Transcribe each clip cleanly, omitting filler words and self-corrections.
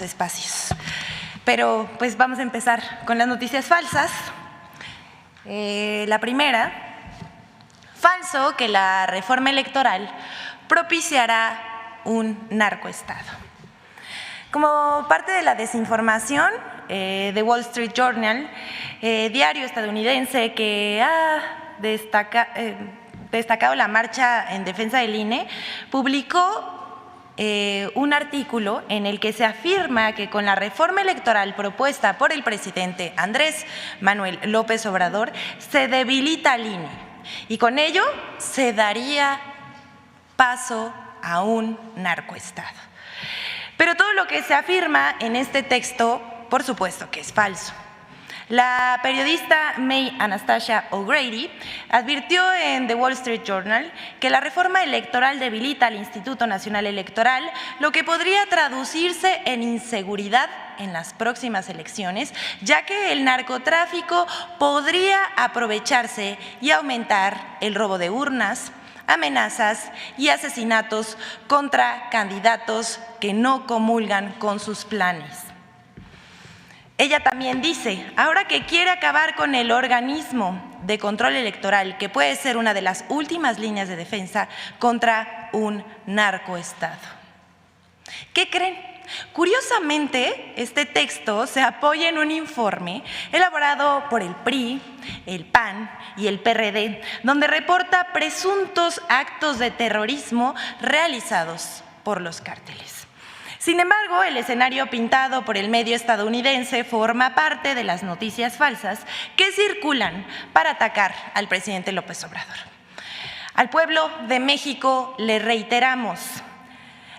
espacios. Pero pues vamos a empezar con las noticias falsas. La primera, falso que la reforma electoral propiciará un narcoestado. Como parte de la desinformación, The Wall Street Journal, diario estadounidense que ha destacado la marcha en defensa del INE, publicó un artículo en el que se afirma que con la reforma electoral propuesta por el presidente Andrés Manuel López Obrador se debilita al INE y con ello se daría paso a un narcoestado. Pero todo lo que se afirma en este texto, por supuesto que es falso. La periodista May Anastasia O'Grady advirtió en The Wall Street Journal que la reforma electoral debilita al Instituto Nacional Electoral, lo que podría traducirse en inseguridad en las próximas elecciones, ya que el narcotráfico podría aprovecharse y aumentar el robo de urnas, amenazas y asesinatos contra candidatos que no comulgan con sus planes. Ella también dice, ahora que quiere acabar con el organismo de control electoral, que puede ser una de las últimas líneas de defensa contra un narcoestado. ¿Qué creen? Curiosamente, este texto se apoya en un informe elaborado por el PRI, el PAN y el PRD, donde reporta presuntos actos de terrorismo realizados por los cárteles. Sin embargo, el escenario pintado por el medio estadounidense forma parte de las noticias falsas que circulan para atacar al presidente López Obrador. Al pueblo de México le reiteramos,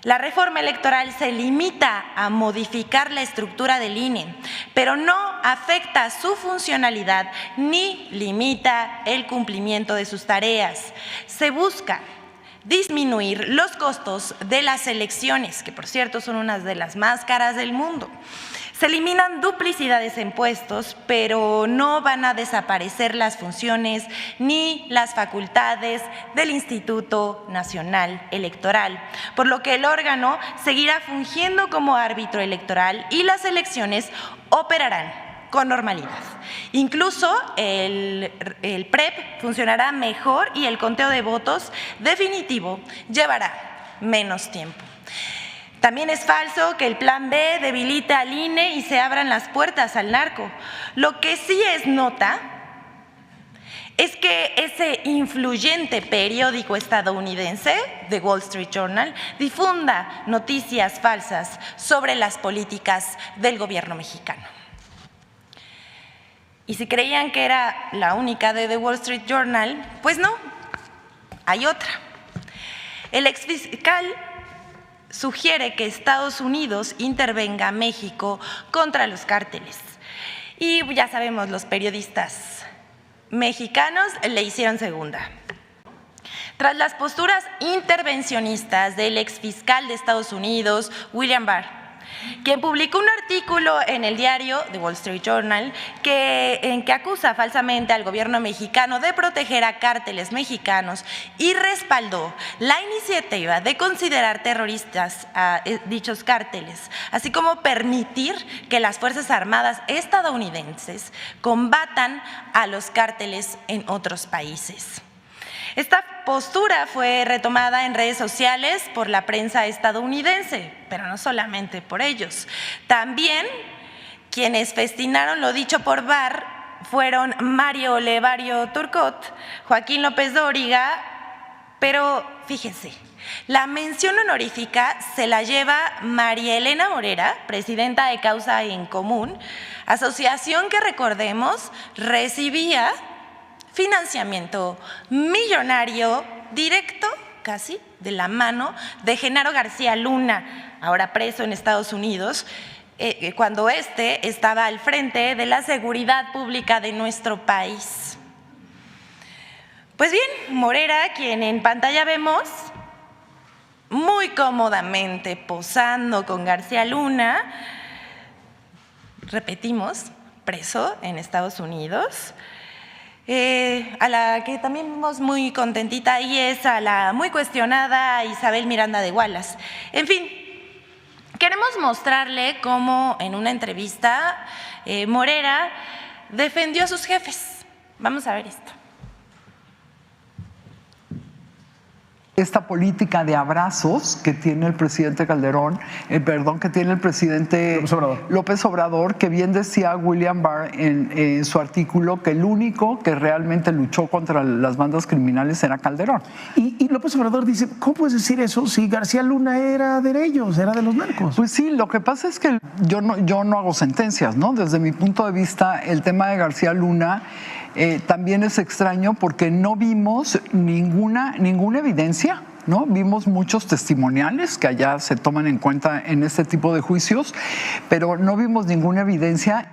la reforma electoral se limita a modificar la estructura del INE, pero no afecta su funcionalidad ni limita el cumplimiento de sus tareas. Se busca disminuir los costos de las elecciones, que por cierto son unas de las más caras del mundo. Se eliminan duplicidades en puestos, pero no van a desaparecer las funciones ni las facultades del Instituto Nacional Electoral, por lo que el órgano seguirá fungiendo como árbitro electoral y las elecciones operarán con normalidad. Incluso el PREP funcionará mejor y el conteo de votos definitivo llevará menos tiempo. También es falso que el Plan B debilite al INE y se abran las puertas al narco. Lo que sí es nota es que ese influyente periódico estadounidense, The Wall Street Journal, difunda noticias falsas sobre las políticas del gobierno mexicano. Y si creían que era la única de The Wall Street Journal, pues no, hay otra. El exfiscal sugiere que Estados Unidos intervenga a México contra los cárteles. Y ya sabemos, los periodistas mexicanos le hicieron segunda. Tras las posturas intervencionistas del exfiscal de Estados Unidos, William Barr, quien publicó un artículo en el diario The Wall Street Journal en que acusa falsamente al gobierno mexicano de proteger a cárteles mexicanos y respaldó la iniciativa de considerar terroristas a dichos cárteles, así como permitir que las Fuerzas Armadas estadounidenses combatan a los cárteles en otros países. Esta postura fue retomada en redes sociales por la prensa estadounidense, pero no solamente por ellos. También quienes festinaron lo dicho por Barr fueron Mario Levario Turcot, Joaquín López Dóriga, pero fíjense, la mención honorífica se la lleva María Elena Morera, presidenta de Causa en Común, asociación que, recordemos, recibía financiamiento millonario directo, casi, de la mano de Genaro García Luna, ahora preso en Estados Unidos, cuando éste estaba al frente de la seguridad pública de nuestro país. Pues bien, Morera, quien en pantalla vemos muy cómodamente posando con García Luna, repetimos, preso en Estados Unidos, a la que también vemos muy contentita y es a la muy cuestionada Isabel Miranda de Wallace. En fin, queremos mostrarle cómo en una entrevista Morera defendió a sus jefes. Vamos a ver esto. Esta política de abrazos que tiene el presidente Calderón, que tiene el presidente López Obrador, que bien decía William Barr en su artículo que el único que realmente luchó contra las bandas criminales era Calderón. Y López Obrador dice, ¿cómo puedes decir eso si García Luna era de ellos, era de los narcos? Pues sí, lo que pasa es que yo no hago sentencias, ¿no? Desde mi punto de vista, el tema de García Luna también es extraño porque no vimos ninguna evidencia, ¿no? Vimos muchos testimoniales que allá se toman en cuenta en este tipo de juicios, pero no vimos ninguna evidencia.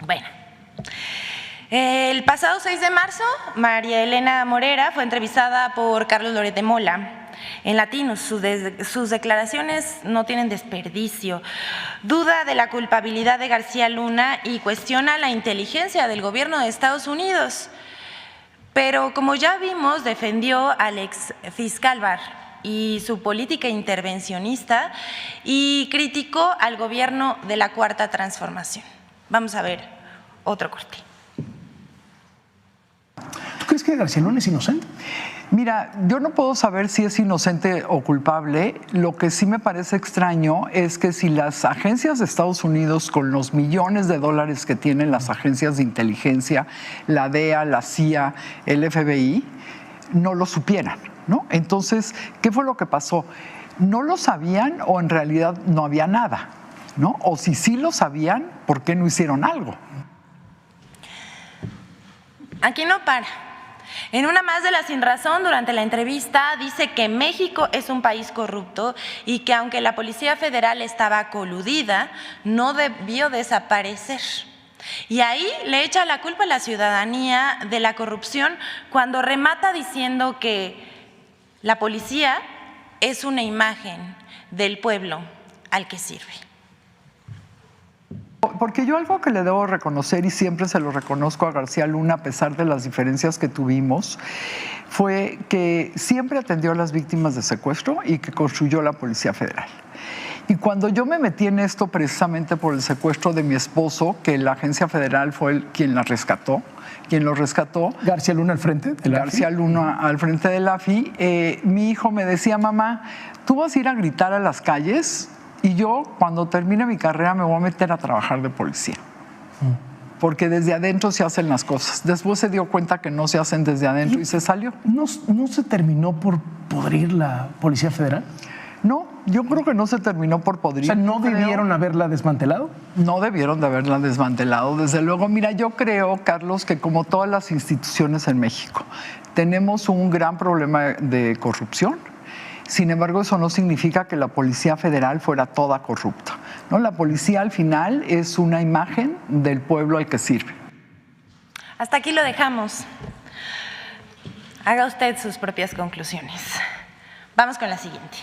Bueno, el pasado 6 de marzo, María Elena Morera fue entrevistada por Carlos Loret de Mola en Latinos. Sus declaraciones no tienen desperdicio. Duda de la culpabilidad de García Luna y cuestiona la inteligencia del gobierno de Estados Unidos. Pero como ya vimos, defendió al ex fiscal Barr y su política intervencionista y criticó al gobierno de la Cuarta Transformación. Vamos a ver otro corte. ¿Tú crees que García Luna es inocente? Mira, yo no puedo saber si es inocente o culpable. Lo que sí me parece extraño es que si las agencias de Estados Unidos, con los millones de dólares que tienen las agencias de inteligencia, la DEA, la CIA, el FBI, no lo supieran, ¿no? Entonces, ¿qué fue lo que pasó? ¿No lo sabían o en realidad no había nada, ¿no? O si sí lo sabían, ¿por qué no hicieron algo? Aquí no para. En una más de la Sinrazón, durante la entrevista, dice que México es un país corrupto y que aunque la Policía Federal estaba coludida, no debió desaparecer. Y ahí le echa la culpa a la ciudadanía de la corrupción cuando remata diciendo que la policía es una imagen del pueblo al que sirve. Porque yo algo que le debo reconocer, y siempre se lo reconozco a García Luna a pesar de las diferencias que tuvimos, fue que siempre atendió a las víctimas de secuestro y que construyó la Policía Federal. Y cuando yo me metí en esto precisamente por el secuestro de mi esposo, que la agencia federal fue quien lo rescató. García Luna al frente de la AFI. García Luna al frente de la AFI. Mi hijo me decía, mamá, ¿tú vas a ir a gritar a las calles? Y yo, cuando termine mi carrera, me voy a meter a trabajar de policía. Porque desde adentro se hacen las cosas. Después se dio cuenta que no se hacen desde adentro y se salió. ¿No se terminó por podrir la Policía Federal? No, yo creo que no se terminó por podrir. O sea, ¿no debieron haberla desmantelado? No debieron de haberla desmantelado, desde luego. Mira, yo creo, Carlos, que como todas las instituciones en México, tenemos un gran problema de corrupción. Sin embargo, eso no significa que la Policía Federal fuera toda corrupta, ¿no? La policía al final es una imagen del pueblo al que sirve. Hasta aquí lo dejamos. Haga usted sus propias conclusiones. Vamos con la siguiente.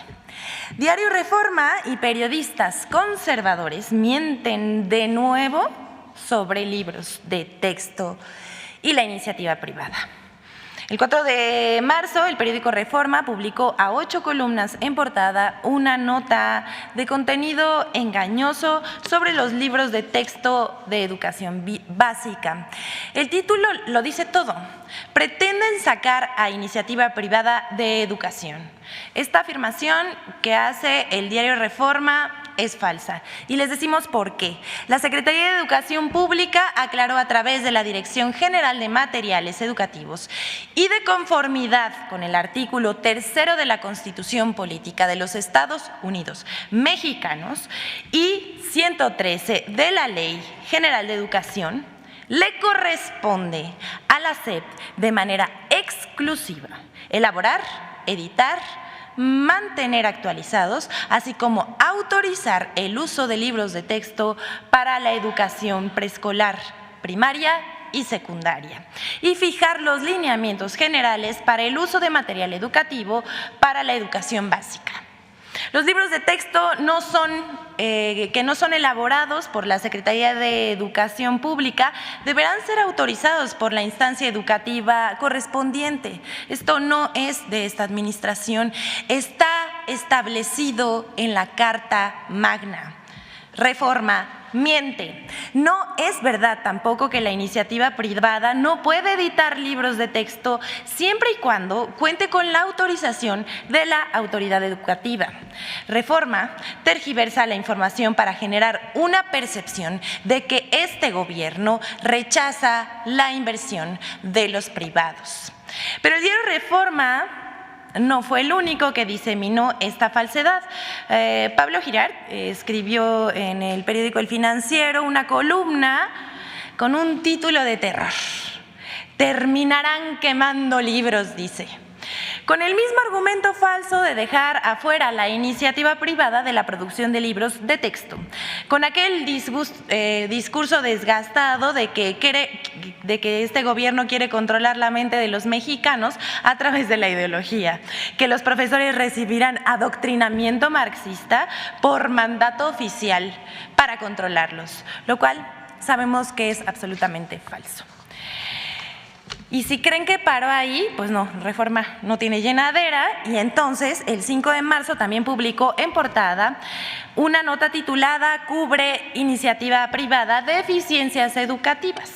Diario Reforma y periodistas conservadores mienten de nuevo sobre libros de texto y la iniciativa privada. El 4 de marzo, el periódico Reforma publicó a 8 columnas en portada una nota de contenido engañoso sobre los libros de texto de educación básica. El título lo dice todo. Pretenden sacar a iniciativa privada de educación. Esta afirmación que hace el diario Reforma es falsa. Y les decimos por qué. La Secretaría de Educación Pública aclaró a través de la Dirección General de Materiales Educativos y de conformidad con el artículo 3 de la Constitución Política de los Estados Unidos Mexicanos y 113 de la Ley General de Educación, le corresponde a la SEP de manera exclusiva elaborar, editar, mantener actualizados, así como autorizar el uso de libros de texto para la educación preescolar, primaria y secundaria, y fijar los lineamientos generales para el uso de material educativo para la educación básica. Los libros de texto que no son elaborados por la Secretaría de Educación Pública deberán ser autorizados por la instancia educativa correspondiente. Esto no es de esta administración, está establecido en la Carta Magna. Reforma miente. No es verdad tampoco que la iniciativa privada no puede editar libros de texto siempre y cuando cuente con la autorización de la autoridad educativa. Reforma tergiversa la información para generar una percepción de que este gobierno rechaza la inversión de los privados. Pero el diario Reforma no fue el único que diseminó esta falsedad. Pablo Girard escribió en el periódico El Financiero una columna con un título de terror. Terminarán quemando libros, dice. Con el mismo argumento falso de dejar afuera la iniciativa privada de la producción de libros de texto, con aquel discurso desgastado de que este gobierno quiere controlar la mente de los mexicanos a través de la ideología, que los profesores recibirán adoctrinamiento marxista por mandato oficial para controlarlos, lo cual sabemos que es absolutamente falso. Y si creen que paró ahí, pues no, Reforma no tiene llenadera, y entonces el 5 de marzo también publicó en portada una nota titulada "Cubre iniciativa privada de eficiencias educativas".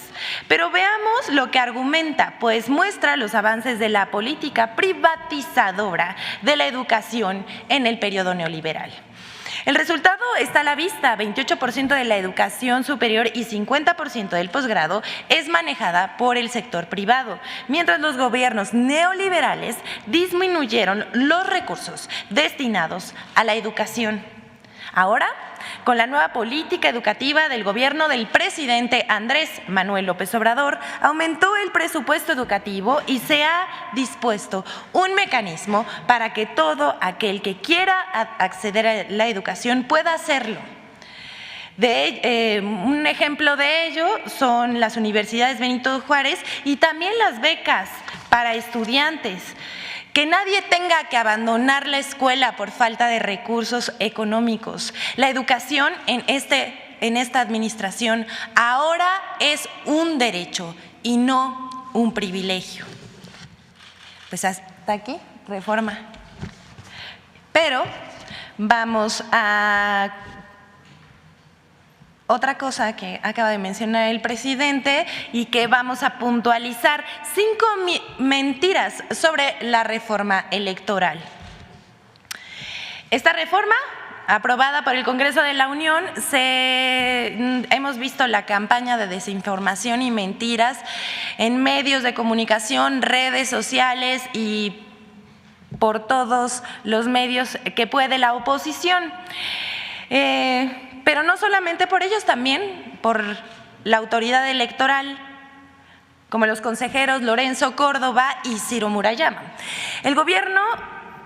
Pero veamos lo que argumenta, pues muestra los avances de la política privatizadora de la educación en el periodo neoliberal. El resultado está a la vista: 28% de la educación superior y 50% del posgrado es manejada por el sector privado, mientras los gobiernos neoliberales disminuyeron los recursos destinados a la educación. Ahora, con la nueva política educativa del gobierno del presidente Andrés Manuel López Obrador, aumentó el presupuesto educativo y se ha dispuesto un mecanismo para que todo aquel que quiera acceder a la educación pueda hacerlo. Un ejemplo de ello son las universidades Benito Juárez y también las becas para estudiantes. Que nadie tenga que abandonar la escuela por falta de recursos económicos. La educación en esta administración ahora es un derecho y no un privilegio. Pues hasta aquí, Reforma. Pero vamos a otra cosa que acaba de mencionar el presidente y que vamos a puntualizar: 5 mentiras sobre la reforma electoral. Esta reforma, aprobada por el Congreso de la Unión, hemos visto la campaña de desinformación y mentiras en medios de comunicación, redes sociales y por todos los medios que puede la oposición. Pero no solamente por ellos, también por la autoridad electoral, como los consejeros Lorenzo Córdoba y Ciro Murayama. El gobierno,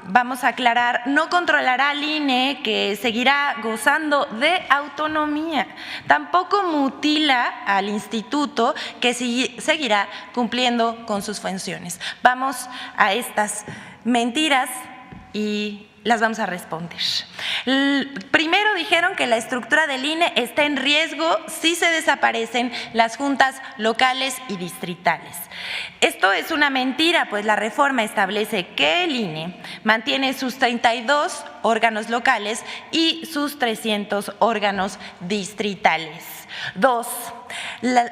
vamos a aclarar, no controlará al INE, que seguirá gozando de autonomía. Tampoco mutila al instituto, que seguirá cumpliendo con sus funciones. Vamos a estas mentiras y las vamos a responder. Primero dijeron que la estructura del INE está en riesgo si se desaparecen las juntas locales y distritales. Esto es una mentira, pues la reforma establece que el INE mantiene sus 32 órganos locales y sus 300 órganos distritales. 2.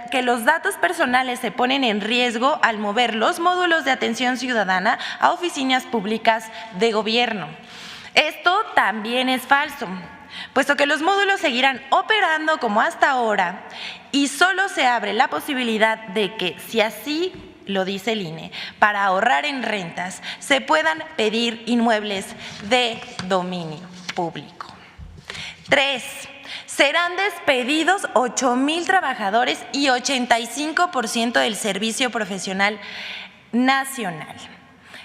Que los datos personales se ponen en riesgo al mover los módulos de atención ciudadana a oficinas públicas de gobierno. Esto también es falso, puesto que los módulos seguirán operando como hasta ahora y solo se abre la posibilidad de que, si así lo dice el INE, para ahorrar en rentas se puedan pedir inmuebles de dominio público. 3. Serán despedidos 8,000 trabajadores y 85% del servicio profesional nacional.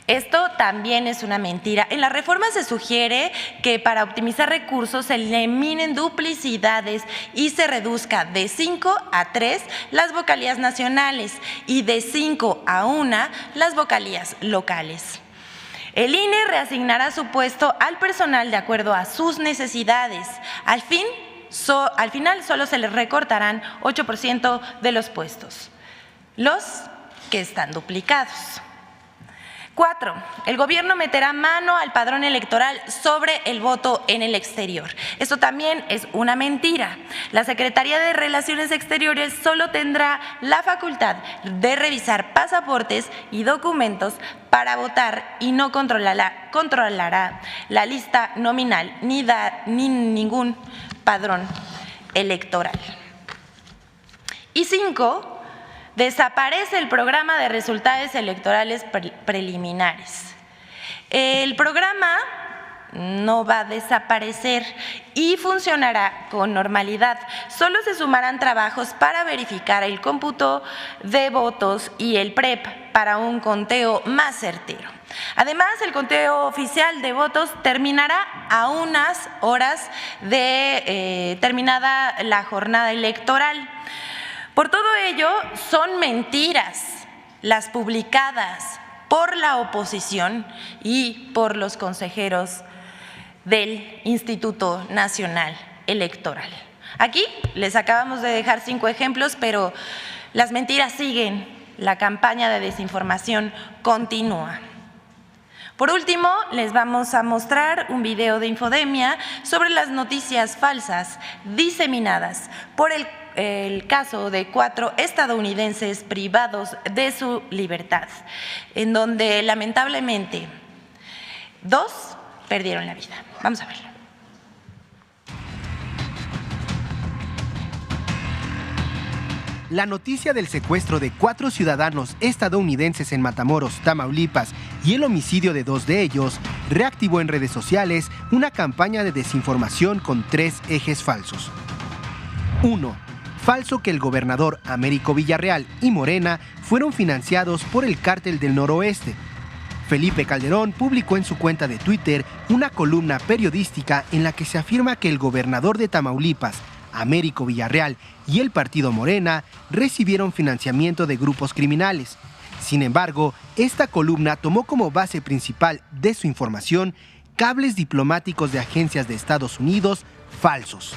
Esto también es una mentira. En la reforma se sugiere que para optimizar recursos se eliminen duplicidades y se reduzca de 5 a 3 las vocalías nacionales y de 5 a 1 las vocalías locales. El INE reasignará su puesto al personal de acuerdo a sus necesidades. Al final solo se les recortarán 8% de los puestos, los que están duplicados. 4. El gobierno meterá mano al padrón electoral sobre el voto en el exterior. Esto también es una mentira. La Secretaría de Relaciones Exteriores solo tendrá la facultad de revisar pasaportes y documentos para votar y no controlará la lista nominal ni ningún padrón electoral. Y 5. Desaparece el programa de resultados electorales preliminares. El programa no va a desaparecer y funcionará con normalidad. Solo se sumarán trabajos para verificar el cómputo de votos y el PREP para un conteo más certero. Además, el conteo oficial de votos terminará a unas horas de terminada la jornada electoral. Por todo ello, son mentiras las publicadas por la oposición y por los consejeros del Instituto Nacional Electoral. Aquí les acabamos de dejar 5 ejemplos, pero las mentiras siguen, la campaña de desinformación continúa. Por último, les vamos a mostrar un video de Infodemia sobre las noticias falsas diseminadas por el caso de 4 estadounidenses privados de su libertad, en donde lamentablemente 2 perdieron la vida. Vamos a verlo. La noticia del secuestro de 4 ciudadanos estadounidenses en Matamoros, Tamaulipas, y el homicidio de 2 de ellos reactivó en redes sociales una campaña de desinformación con 3 ejes falsos. 1. Falso que el gobernador Américo Villarreal y Morena fueron financiados por el Cártel del Noroeste. Felipe Calderón publicó en su cuenta de Twitter una columna periodística en la que se afirma que el gobernador de Tamaulipas, Américo Villarreal, y el partido Morena recibieron financiamiento de grupos criminales. Sin embargo, esta columna tomó como base principal de su información cables diplomáticos de agencias de Estados Unidos falsos,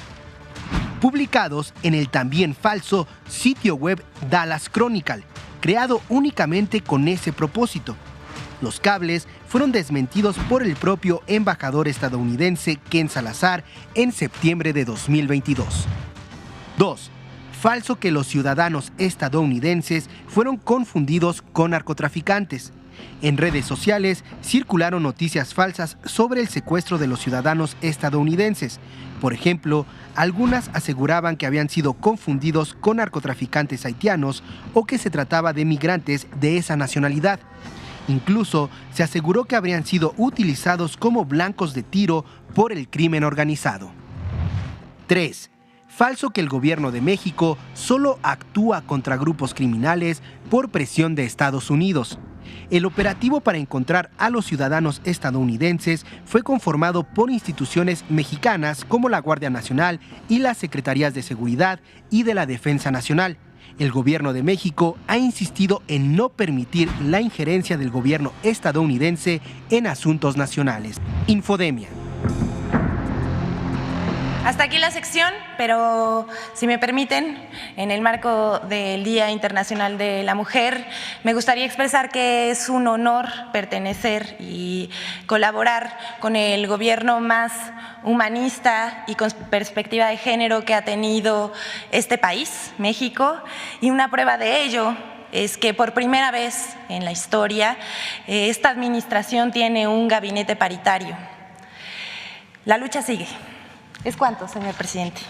publicados en el también falso sitio web Dallas Chronicle, creado únicamente con ese propósito. Los cables fueron desmentidos por el propio embajador estadounidense Ken Salazar en septiembre de 2022. 2. Falso que los ciudadanos estadounidenses fueron confundidos con narcotraficantes. En redes sociales circularon noticias falsas sobre el secuestro de los ciudadanos estadounidenses. Por ejemplo, algunas aseguraban que habían sido confundidos con narcotraficantes haitianos o que se trataba de migrantes de esa nacionalidad. Incluso se aseguró que habrían sido utilizados como blancos de tiro por el crimen organizado. 3. Falso que el gobierno de México solo actúa contra grupos criminales por presión de Estados Unidos. El operativo para encontrar a los ciudadanos estadounidenses fue conformado por instituciones mexicanas como la Guardia Nacional y las Secretarías de Seguridad y de la Defensa Nacional. El gobierno de México ha insistido en no permitir la injerencia del gobierno estadounidense en asuntos nacionales. Infodemia. Hasta aquí la sección, pero si me permiten, en el marco del Día Internacional de la Mujer, me gustaría expresar que es un honor pertenecer y colaborar con el gobierno más humanista y con perspectiva de género que ha tenido este país, México, y una prueba de ello es que por primera vez en la historia esta administración tiene un gabinete paritario. La lucha sigue. ¿Es cuánto, señor presidente?